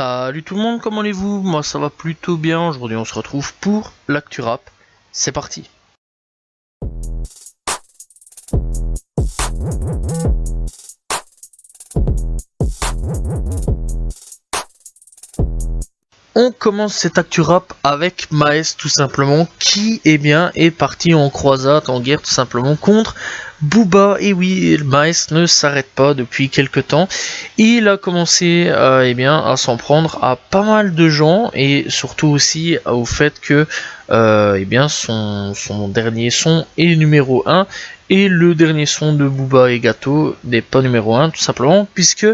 Salut tout le monde, comment allez-vous? Moi ça va plutôt bien, aujourd'hui on se retrouve pour l'actu rap, c'est parti. On commence cette actu rap avec Maes tout simplement, qui est parti en croisade, en guerre tout simplement contre Booba. Et oui, Maes ne s'arrête pas depuis quelques temps. Il a commencé à s'en prendre à pas mal de gens et surtout aussi au fait que son dernier son est numéro 1. Et le dernier son de Booba et Gato n'est pas numéro 1 tout simplement puisque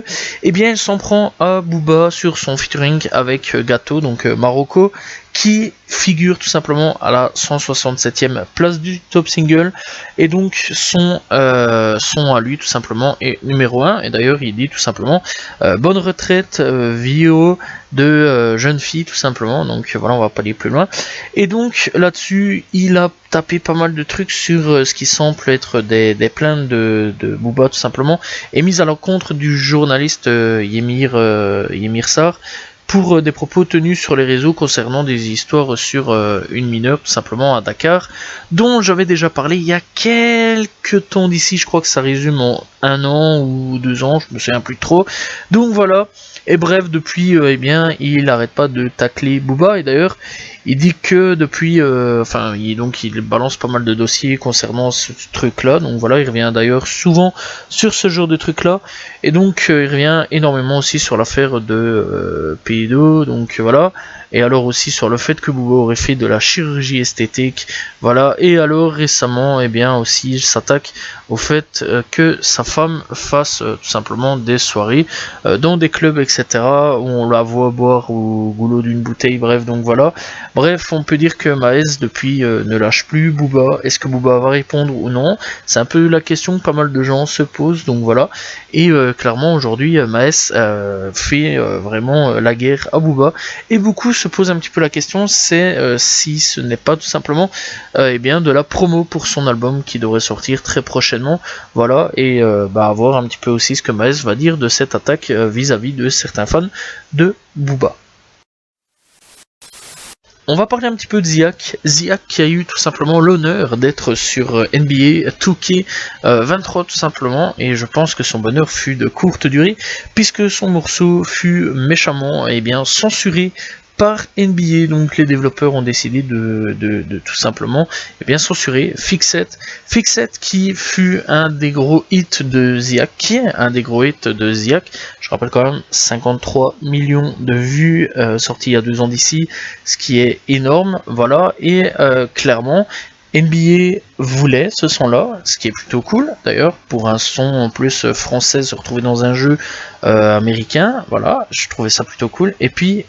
il s'en prend à Booba sur son featuring avec Gato, donc Marocco, qui figure tout simplement à la 167e place du top single, et donc son à lui tout simplement est numéro 1, et d'ailleurs il dit tout simplement bonne retraite Vio de jeune fille tout simplement, donc voilà, on va pas aller plus loin. Et donc là-dessus il a tapé pas mal de trucs sur ce qui semble être des plaintes de Booba tout simplement, et mis à l'encontre du journaliste Yemir Sarr pour des propos tenus sur les réseaux concernant des histoires sur une mineure tout simplement à Dakar, dont j'avais déjà parlé il y a quelques temps d'ici. Je crois que ça résume en 1 an ou 2 ans, je me souviens plus trop. Donc voilà. Et bref, depuis, il n'arrête pas de tacler Booba, et d'ailleurs, il dit que depuis, il balance pas mal de dossiers concernant ce truc-là, donc voilà, il revient d'ailleurs souvent sur ce genre de truc-là, et donc il revient énormément aussi sur l'affaire de Pédo, donc voilà, et alors aussi sur le fait que Booba aurait fait de la chirurgie esthétique, voilà, et alors récemment, aussi, il s'attaque au fait que sa femme fasse tout simplement des soirées dans des clubs, etc., où on la voit boire au goulot d'une bouteille, bref, donc voilà. Bref, on peut dire que Maes depuis ne lâche plus Booba. Est-ce que Booba va répondre ou non? C'est un peu la question que pas mal de gens se posent, donc voilà. Et clairement aujourd'hui Maes fait vraiment la guerre à Booba, et beaucoup se posent un petit peu la question, c'est si ce n'est pas tout simplement de la promo pour son album qui devrait sortir très prochainement, voilà, et voir un petit peu aussi ce que Maes va dire de cette attaque vis-à-vis de certains fans de Booba. On va parler un petit peu de Ziak. Ziak qui a eu tout simplement l'honneur d'être sur NBA 2K23 tout simplement, et je pense que son bonheur fut de courte durée puisque son morceau fut méchamment censuré par NBA. Donc les développeurs ont décidé de tout simplement censurer Fixet. Fixet qui fut un des gros hits de Ziak, je rappelle quand même 53 millions de vues sorties il y a 2 ans d'ici, ce qui est énorme, voilà, et clairement NBA voulait ce son là, ce qui est plutôt cool d'ailleurs pour un son en plus français se retrouver dans un jeu américain, voilà, je trouvais ça plutôt cool. Et puis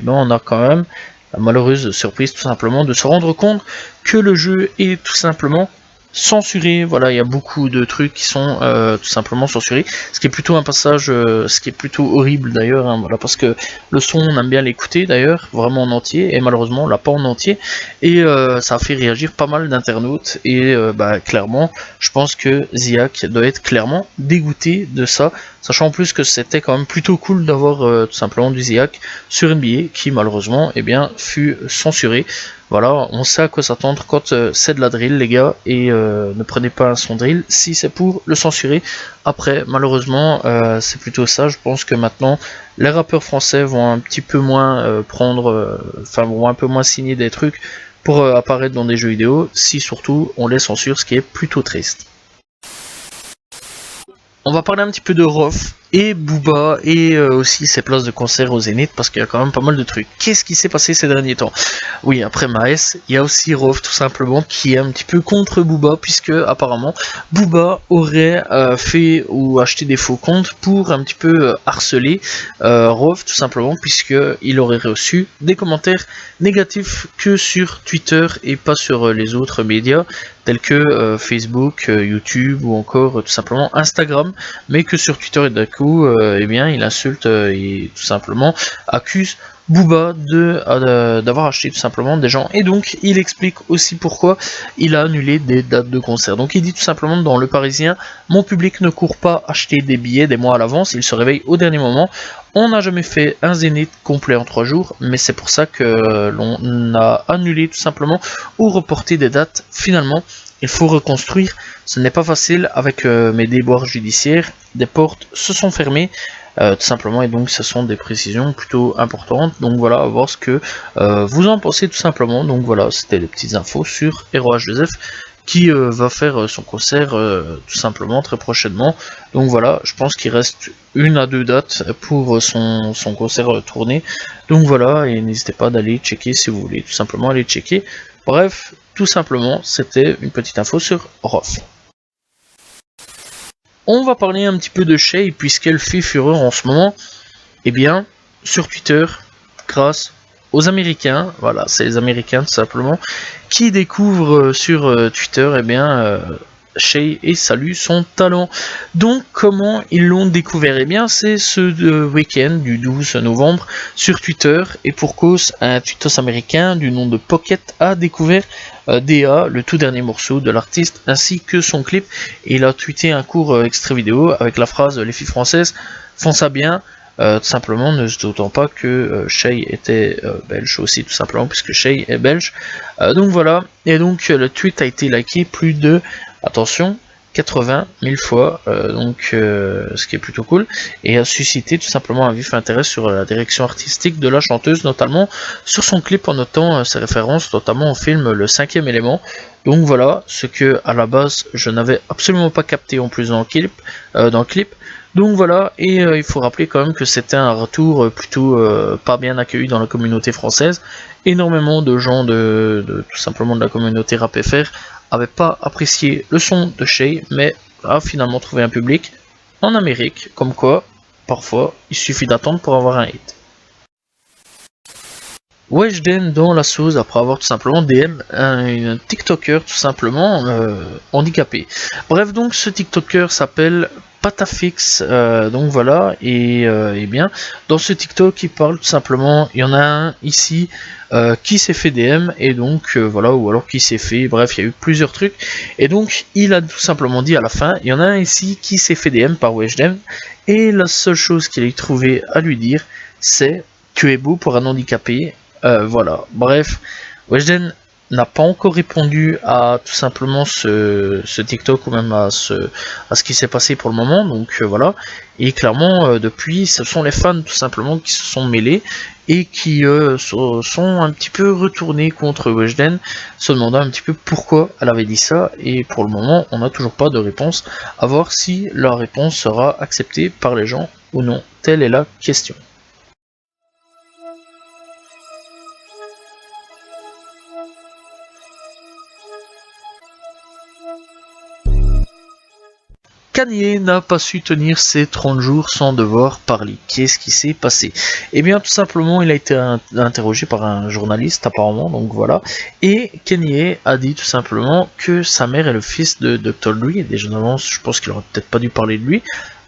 on a quand même la malheureuse surprise tout simplement de se rendre compte que le jeu est tout simplement censuré. Voilà, il y a beaucoup de trucs qui sont tout simplement censurés, ce qui est plutôt un passage, ce qui est plutôt horrible d'ailleurs, hein, voilà, parce que le son on aime bien l'écouter d'ailleurs, vraiment en entier, et malheureusement on l'a pas en entier, et ça a fait réagir pas mal d'internautes, et clairement je pense que Ziak doit être clairement dégoûté de ça, sachant en plus que c'était quand même plutôt cool d'avoir tout simplement du Ziak sur NBA qui malheureusement fut censuré. Voilà, on sait à quoi s'attendre quand c'est de la drill les gars, et ne prenez pas un son drill si c'est pour le censurer. Après malheureusement c'est plutôt ça, je pense que maintenant les rappeurs français vont un petit peu moins vont un peu moins signer des trucs pour apparaître dans des jeux vidéo, si surtout on les censure, ce qui est plutôt triste. On va parler un petit peu de Rof et Booba, et aussi ses places de concert au Zénith, parce qu'il y a quand même pas mal de trucs. Qu'est-ce qui s'est passé ces derniers temps? Oui, après Maes, il y a aussi Rof tout simplement qui est un petit peu contre Booba, puisque apparemment Booba aurait fait ou acheté des faux comptes pour un petit peu harceler Rof tout simplement, puisque il aurait reçu des commentaires négatifs que sur Twitter et pas sur les autres médias tels que Facebook, YouTube ou encore tout simplement Instagram, mais que sur Twitter et coup, eh bien, il insulte et tout simplement accuse Booba d'avoir acheté tout simplement des gens, et donc il explique aussi pourquoi il a annulé des dates de concert. Donc il dit tout simplement dans Le Parisien: mon public ne court pas acheter des billets des mois à l'avance, il se réveille au dernier moment. On n'a jamais fait un zénith complet en 3 jours, mais c'est pour ça que l'on a annulé tout simplement ou reporté des dates. Finalement, il faut reconstruire, ce n'est pas facile avec mes déboires judiciaires, des portes se sont fermées. Tout simplement, et donc ce sont des précisions plutôt importantes. Donc voilà, à voir ce que vous en pensez tout simplement. Donc voilà, c'était les petites infos sur Hero H2F qui va faire son concert tout simplement très prochainement. Donc voilà, je pense qu'il reste 1 à 2 dates pour son concert tourné. Donc voilà, et n'hésitez pas d'aller checker si vous voulez tout simplement aller checker. Bref, tout simplement, c'était une petite info sur Rof. On va parler un petit peu de Shay, puisqu'elle fait fureur en ce moment, et bien, sur Twitter, grâce aux Américains, voilà, c'est les Américains tout simplement, qui découvrent sur Twitter, et bien, Shay et salue son talent. Donc, comment ils l'ont découvert? Et bien, c'est ce week-end du 12 novembre sur Twitter, et pour cause, un tweetos américain du nom de Pocket a découvert DA, le tout dernier morceau de l'artiste, ainsi que son clip, et il a tweeté un court extrait vidéo avec la phrase: les filles françaises font ça bien. Tout simplement, ne se doutant pas que Shay était belge aussi, tout simplement, puisque Shay est belge. Donc voilà, et donc le tweet a été liké plus de, attention, 80 000 fois, ce qui est plutôt cool, et a suscité tout simplement un vif intérêt sur la direction artistique de la chanteuse, notamment sur son clip, en notant ses références notamment au film Le 5e élément. Donc voilà, ce que à la base je n'avais absolument pas capté en plus dans le clip. Donc voilà, et il faut rappeler quand même que c'était un retour plutôt pas bien accueilli dans la communauté française. Énormément de gens tout simplement de la communauté rap FR avaient pas apprécié le son de Shay, mais a finalement trouvé un public en Amérique, comme quoi parfois il suffit d'attendre pour avoir un hit. Weshden dans la sauce après avoir tout simplement DM un TikToker tout simplement handicapé. Bref, donc ce TikToker s'appelle Patafix, donc voilà, et bien dans ce TikTok il parle tout simplement, il y en a un ici qui s'est fait DM, et donc voilà, ou alors qui s'est fait, bref, il y a eu plusieurs trucs, et donc il a tout simplement dit à la fin, il y en a un ici qui s'est fait DM par Weshden, et la seule chose qu'il ait trouvé à lui dire, c'est: tu es beau pour un handicapé. Voilà, bref, Weshden n'a pas encore répondu à tout simplement ce TikTok, ou même à ce qui s'est passé pour le moment, donc voilà, et clairement depuis ce sont les fans tout simplement qui se sont mêlés et qui sont un petit peu retournés contre Weshden, se demandant un petit peu pourquoi elle avait dit ça, et pour le moment on n'a toujours pas de réponse, à voir si la réponse sera acceptée par les gens ou non, telle est la question. Kanye n'a pas su tenir ses 30 jours sans devoir parler. Qu'est-ce qui s'est passé? Eh bien, tout simplement, il a été interrogé par un journaliste, apparemment, donc voilà. Et Kanye a dit tout simplement que sa mère et le fils de Dr. Dre, et déjà d'avance, je pense qu'il aurait peut-être pas dû parler de lui,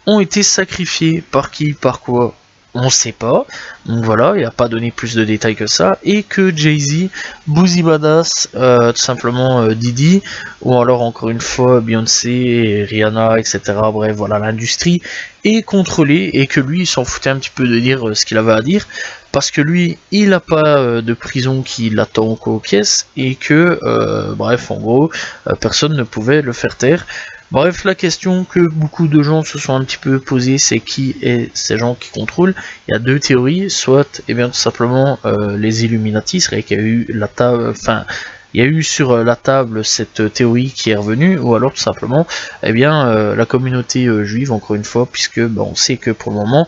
ont été sacrifiés. Par qui, par quoi? On sait pas, donc voilà, il n'a pas donné plus de détails que ça, et que Jay-Z, Boozy Badass, tout simplement Diddy, ou alors encore une fois Beyoncé, Rihanna, etc. Bref, voilà, l'industrie est contrôlée, et que lui il s'en foutait un petit peu de dire ce qu'il avait à dire, parce que lui il n'a pas de prison qui l'attend aux pièces, et que, bref, en gros, personne ne pouvait le faire taire. Bref, la question que beaucoup de gens se sont un petit peu posée, c'est qui est ces gens qui contrôlent. Il y a deux théories, soit, eh bien, tout simplement les Illuminati, c'est vrai qu'il y a eu la table, enfin, il y a eu sur la table cette théorie qui est revenue, ou alors tout simplement, eh bien, la communauté juive, encore une fois, puisque on sait que pour le moment,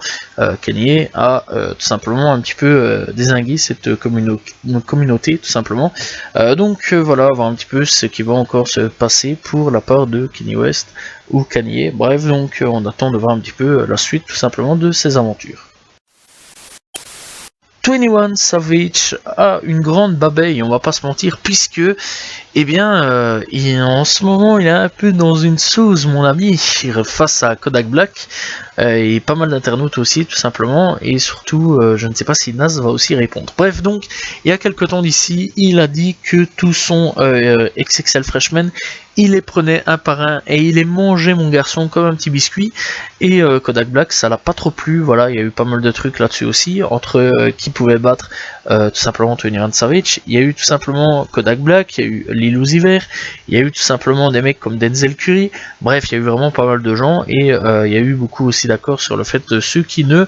Kanye a tout simplement un petit peu dézingué cette communauté, tout simplement. Donc voilà, voir un petit peu ce qui va encore se passer pour la part de Kanye West ou Kanye. Bref, donc on attend de voir un petit peu la suite, tout simplement, de ses aventures. 21 Savage a une grande babeille, on va pas se mentir, puisque eh bien, en ce moment il est un peu dans une sauce, mon ami, face à Kodak Black, et pas mal d'internautes aussi, tout simplement, et surtout, je ne sais pas si Nas va aussi répondre. Bref, donc, il y a quelques temps d'ici, il a dit que tout son XXL Freshman, il les prenait un par un, et il les mangeait, mon garçon, comme un petit biscuit, et Kodak Black, ça l'a pas trop plu, voilà, il y a eu pas mal de trucs là-dessus aussi, entre qui pouvait battre tout simplement 21 Savage, il y a eu tout simplement Kodak Black, il y a eu Lil Uzi Vert, il y a eu tout simplement des mecs comme Denzel Curry, bref, il y a eu vraiment pas mal de gens, et il y a eu beaucoup aussi d'accord sur le fait de ceux qui ne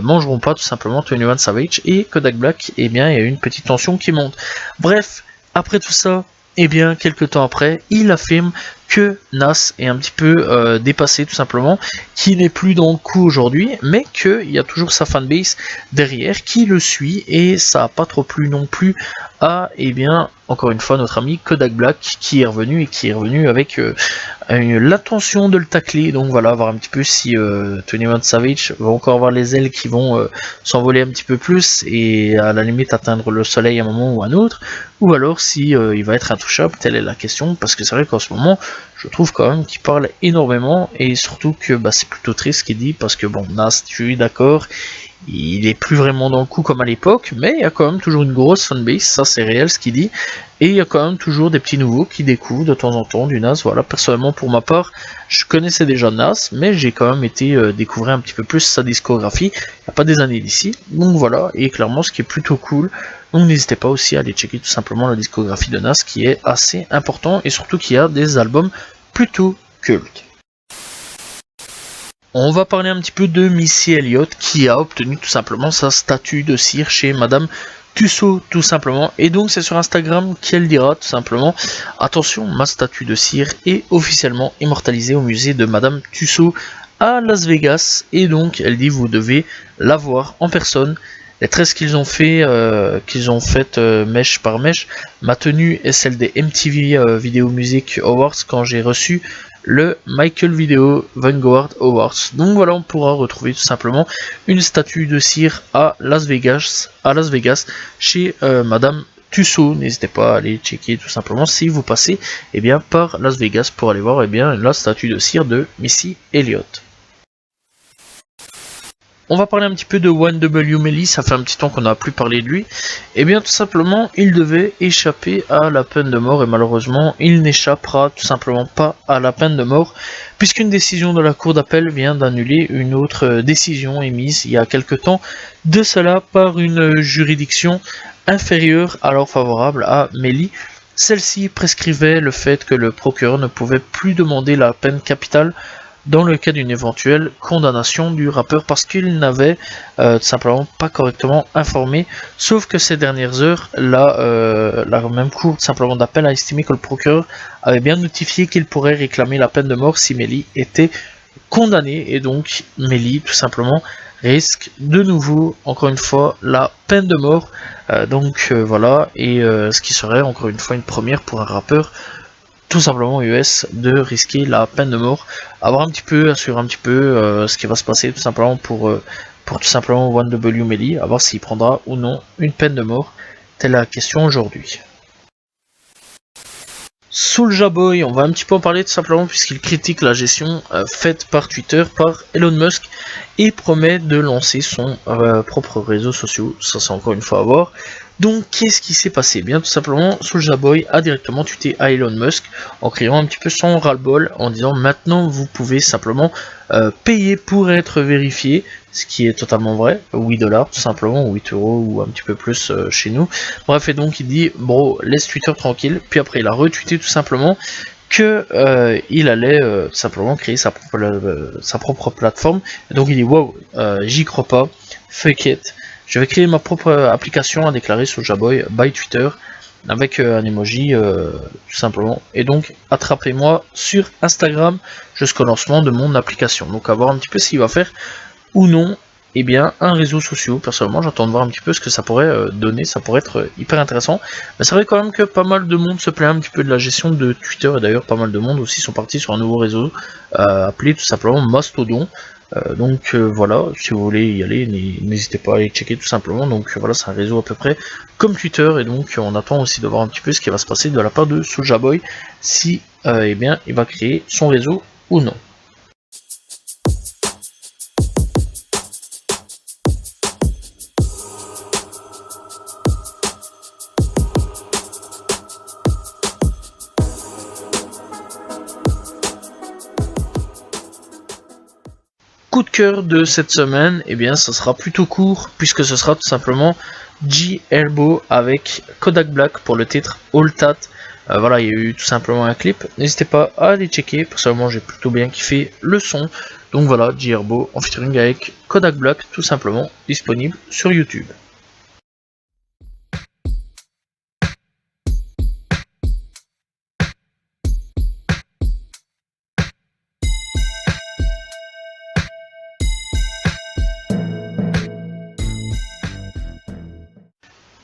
mangeront pas tout simplement 21 Savage et Kodak Black, et bien il y a eu une petite tension qui monte. Bref, après tout ça, et bien quelques temps après, il affirme que Nas est un petit peu dépassé tout simplement, qui n'est plus dans le coup aujourd'hui, mais qu'il y a toujours sa fanbase derrière qui le suit, et ça n'a pas trop plu non plus à, et bien, encore une fois, notre ami Kodak Black qui est revenu, et qui est revenu avec l'intention de le tacler. Donc voilà, voir un petit peu si 21 Savage va encore avoir les ailes qui vont s'envoler un petit peu plus, et à la limite atteindre le soleil à un moment ou à un autre, ou alors si il va être intouchable, telle est la question, parce que c'est vrai qu'en ce moment, je trouve quand même qu'il parle énormément, et surtout que bah, c'est plutôt triste ce qu'il dit, parce que bon, Nas, je suis d'accord, il est plus vraiment dans le coup comme à l'époque, mais il y a quand même toujours une grosse fanbase, ça c'est réel ce qu'il dit, et il y a quand même toujours des petits nouveaux qui découvrent de temps en temps du Nas. Voilà, personnellement pour ma part, je connaissais déjà Nas, mais j'ai quand même été découvrir un petit peu plus sa discographie, il n'y a pas des années d'ici, donc voilà, et clairement ce qui est plutôt cool. Donc n'hésitez pas aussi à aller checker tout simplement la discographie de Nas, qui est assez important, et surtout qui a des albums plutôt cultes. On va parler un petit peu de Missy Elliott, qui a obtenu tout simplement sa statue de cire chez Madame Tussaud, tout simplement, et donc c'est sur Instagram qu'elle dira tout simplement: attention, ma statue de cire est officiellement immortalisée au musée de Madame Tussaud à Las Vegas, et donc elle dit vous devez la voir en personne. Les tresses qu'ils ont fait, mèche par mèche, ma tenue est celle des MTV Video Music Awards quand j'ai reçu le Michael Video Vanguard Awards. Donc voilà, on pourra retrouver tout simplement une statue de cire à Las Vegas chez Madame Tussaud. N'hésitez pas à aller checker tout simplement si vous passez bien, par Las Vegas pour aller voir bien, la statue de cire de Missy Elliott. On va parler un petit peu de 1W Melly, ça fait un petit temps qu'on n'a plus parlé de lui. Et bien tout simplement, il devait échapper à la peine de mort, et malheureusement, il n'échappera tout simplement pas à la peine de mort, puisqu'une décision de la cour d'appel vient d'annuler une autre décision émise il y a quelque temps de cela par une juridiction inférieure alors favorable à Melly. Celle-ci prescrivait le fait que le procureur ne pouvait plus demander la peine capitale dans le cas d'une éventuelle condamnation du rappeur, parce qu'il n'avait tout simplement pas correctement informé, sauf que ces dernières heures, la même cour tout simplement d'appel a estimé que le procureur avait bien notifié qu'il pourrait réclamer la peine de mort si Melly était condamné, et donc Melly tout simplement risque de nouveau, encore une fois, la peine de mort, voilà, et ce qui serait encore une fois une première pour un rappeur tout simplement US de risquer la peine de mort. Assurer un petit peu ce qui va se passer tout simplement pour tout simplement 1W Melly, à voir s'il prendra ou non une peine de mort, telle la question aujourd'hui. Soulja Boy, on va un petit peu en parler tout simplement puisqu'il critique la gestion faite par Twitter, par Elon Musk, et promet de lancer son propre réseau social. Ça c'est encore une fois à voir. Donc qu'est-ce qui s'est passé? Bien tout simplement, Soulja Boy a directement tweeté à Elon Musk en criant un petit peu son ras-le-bol, en disant maintenant vous pouvez simplement payer pour être vérifié, ce qui est totalement vrai, 8 $, tout simplement, ou 8 € ou un petit peu plus chez nous. Bref, et donc il dit bro, laisse Twitter tranquille, puis après il a retweeté tout simplement que il allait tout simplement créer sa propre plateforme. Et donc il dit wow, j'y crois pas, fuck it. Je vais créer ma propre application, a déclaré Soulja Boy by Twitter, avec un emoji tout simplement. Et donc attrapez-moi sur Instagram jusqu'au lancement de mon application. Donc à voir un petit peu s'il va faire ou non un réseau social. Personnellement j'attends de voir un petit peu ce que ça pourrait donner, ça pourrait être hyper intéressant. Mais c'est vrai quand même que pas mal de monde se plaint un petit peu de la gestion de Twitter, et d'ailleurs pas mal de monde aussi sont partis sur un nouveau réseau appelé tout simplement Mastodon. Voilà, si vous voulez y aller, n'hésitez pas à aller checker tout simplement. Donc voilà, c'est un réseau à peu près comme Twitter, et donc on attend aussi de voir un petit peu ce qui va se passer de la part de Soulja Boy, si eh bien il va créer son réseau ou non. Coup de cœur de cette semaine, eh bien ça sera plutôt court, puisque ce sera tout simplement G-Herbo avec Kodak Black pour le titre All Tat. Voilà, il y a eu tout simplement un clip, n'hésitez pas à aller checker, personnellement j'ai plutôt bien kiffé le son. Donc voilà, G-Herbo en featuring avec Kodak Black, tout simplement disponible sur YouTube.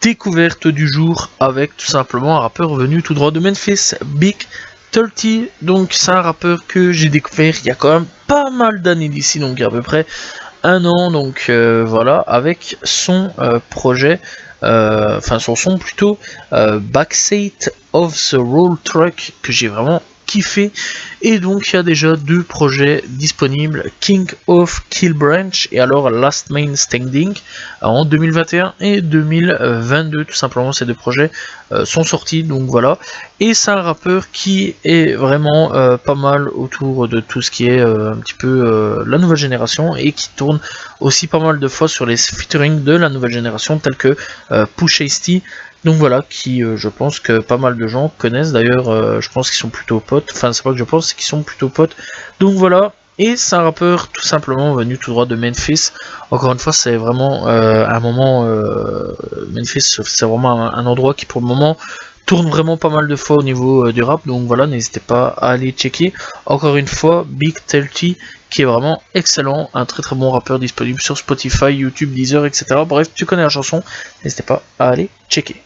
Découverte du jour avec tout simplement un rappeur venu tout droit de Memphis, Big 30. Donc c'est un rappeur que j'ai découvert il y a quand même pas mal d'années d'ici, donc il y a à peu près un an. Donc voilà, avec son projet, enfin son son plutôt, Backseat of the Roll Truck, que j'ai vraiment kiffé. Et donc il y a déjà 2 projets disponibles, King of Kill Branch et alors Last Man Standing, en 2021 et 2022. Tout simplement, ces 2 projets sont sortis, donc voilà. Et c'est un rappeur qui est vraiment pas mal autour de tout ce qui est un petit peu la nouvelle génération, et qui tourne aussi pas mal de fois sur les featuring de la nouvelle génération tels que Pusha T. Donc voilà, qui je pense que pas mal de gens connaissent. D'ailleurs, je pense qu'ils sont plutôt potes. Enfin, c'est pas que je pense, c'est qu'ils sont plutôt potes. Donc voilà. Et c'est un rappeur tout simplement venu tout droit de Memphis. Encore une fois, c'est vraiment un moment. Memphis, c'est vraiment un endroit qui pour le moment tourne vraiment pas mal de fois au niveau du rap. Donc voilà, n'hésitez pas à aller checker. Encore une fois, Big 30, qui est vraiment excellent, un très très bon rappeur disponible sur Spotify, YouTube, Deezer, etc. Bref, tu connais la chanson, n'hésitez pas à aller checker.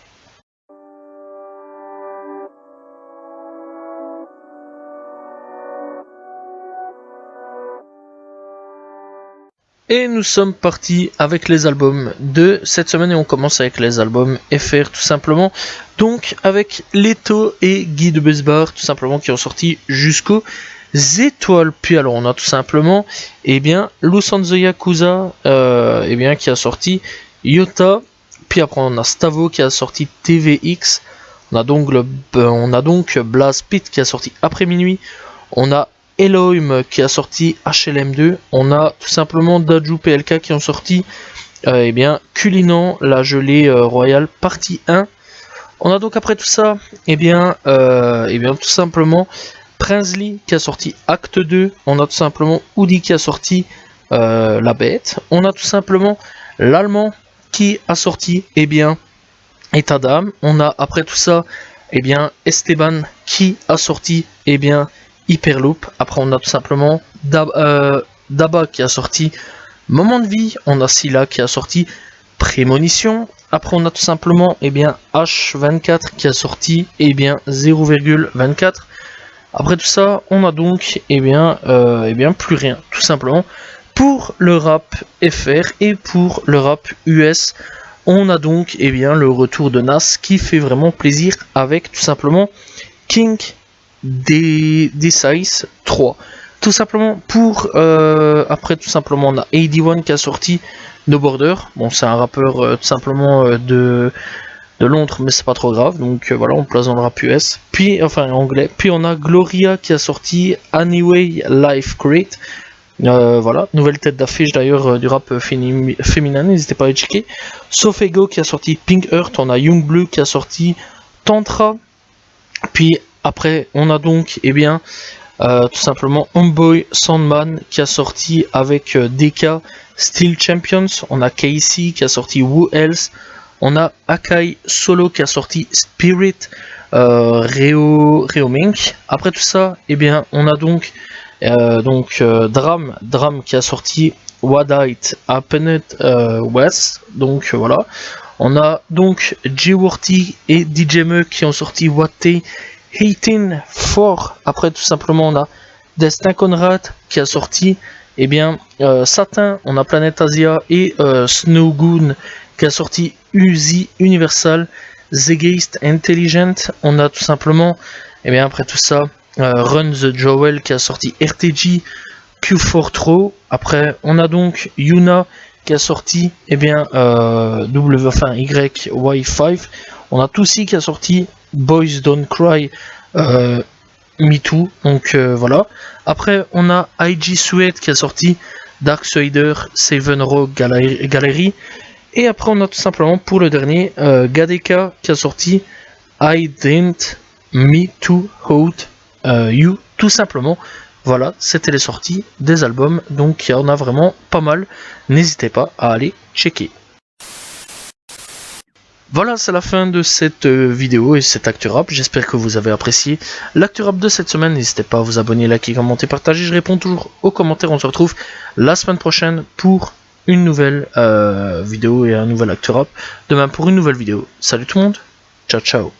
Et nous sommes partis avec les albums de cette semaine, et on commence avec les albums FR tout simplement. Donc avec Leto et Guy de Besbar tout simplement, qui ont sorti jusqu'aux étoiles. Puis alors on a tout simplement Los and the Yakuza qui a sorti Yota. Puis après on a Stavo qui a sorti TVX. On a donc Blast Pit qui a sorti Après Minuit. On a Elohim qui a sorti HLM2, on a tout simplement Daju PLK qui ont sorti Culinant, la gelée royale partie 1. On a donc après tout ça, tout simplement Prinsley qui a sorti Acte 2, on a tout simplement Oudi qui a sorti La Bête, on a tout simplement l'Allemand qui a sorti État d'âme, on a après tout ça Esteban qui a sorti Hyperloop. Après on a tout simplement Daba qui a sorti Moment de vie. On a Scylla qui a sorti Prémonition. Après on a tout simplement H24 qui a sorti 0,24. Après tout ça on a donc plus rien tout simplement pour le rap FR. Et pour le rap US on a donc le retour de Nas qui fait vraiment plaisir avec tout simplement King des Size 3. Tout simplement pour après tout simplement on a AD1 qui a sorti No Border. Bon, c'est un rappeur tout simplement de Londres, mais c'est pas trop grave. Donc voilà, on place dans le rap US. Puis enfin anglais. Puis on a Gloria qui a sorti Anyway Life Great. Voilà, nouvelle tête d'affiche d'ailleurs du rap féminin, n'hésitez pas à aller checker. Sofego qui a sorti Pink Earth. On a Young Blue qui a sorti Tantra. Puis après, on a donc tout simplement Homeboy Sandman qui a sorti avec DK Steel Champions. On a Casey qui a sorti Who Else. On a Akai Solo qui a sorti Spirit Reo Mink. Après tout ça, on a donc Dram qui a sorti What It Happened West. Donc voilà. On a donc G-Worthy et DJ Me qui ont sorti What They Hating For. Après tout simplement on a Destin Conrad qui a sorti eh bien, Satin, on a Planet Asia et Snowgoon qui a sorti Uzi Universal, Zegeist Intelligent. On a tout simplement, eh bien, après tout ça, Run the Jewel qui a sorti RTG Q4 Throw. Après, on a donc Yuna qui a sorti, eh bien, YY5. On a Tootsie qui a sorti Boys Don't Cry. Me Too, donc voilà. Après, on a IG Suede qui a sorti Darksider, Seven Rogue Gallery. Et après, on a tout simplement pour le dernier Gadeka qui a sorti I Didn't Me Too Hot You, tout simplement. Voilà, c'était les sorties des albums, donc il y en a vraiment pas mal. N'hésitez pas à aller checker. Voilà, c'est la fin de cette vidéo et cette Actu Rap. J'espère que vous avez apprécié l'Actu Rap de cette semaine. N'hésitez pas à vous abonner, liker, commenter, partager. Je réponds toujours aux commentaires. On se retrouve la semaine prochaine pour une nouvelle vidéo et un nouvel Actu Rap. Demain pour une nouvelle vidéo. Salut tout le monde. Ciao, ciao.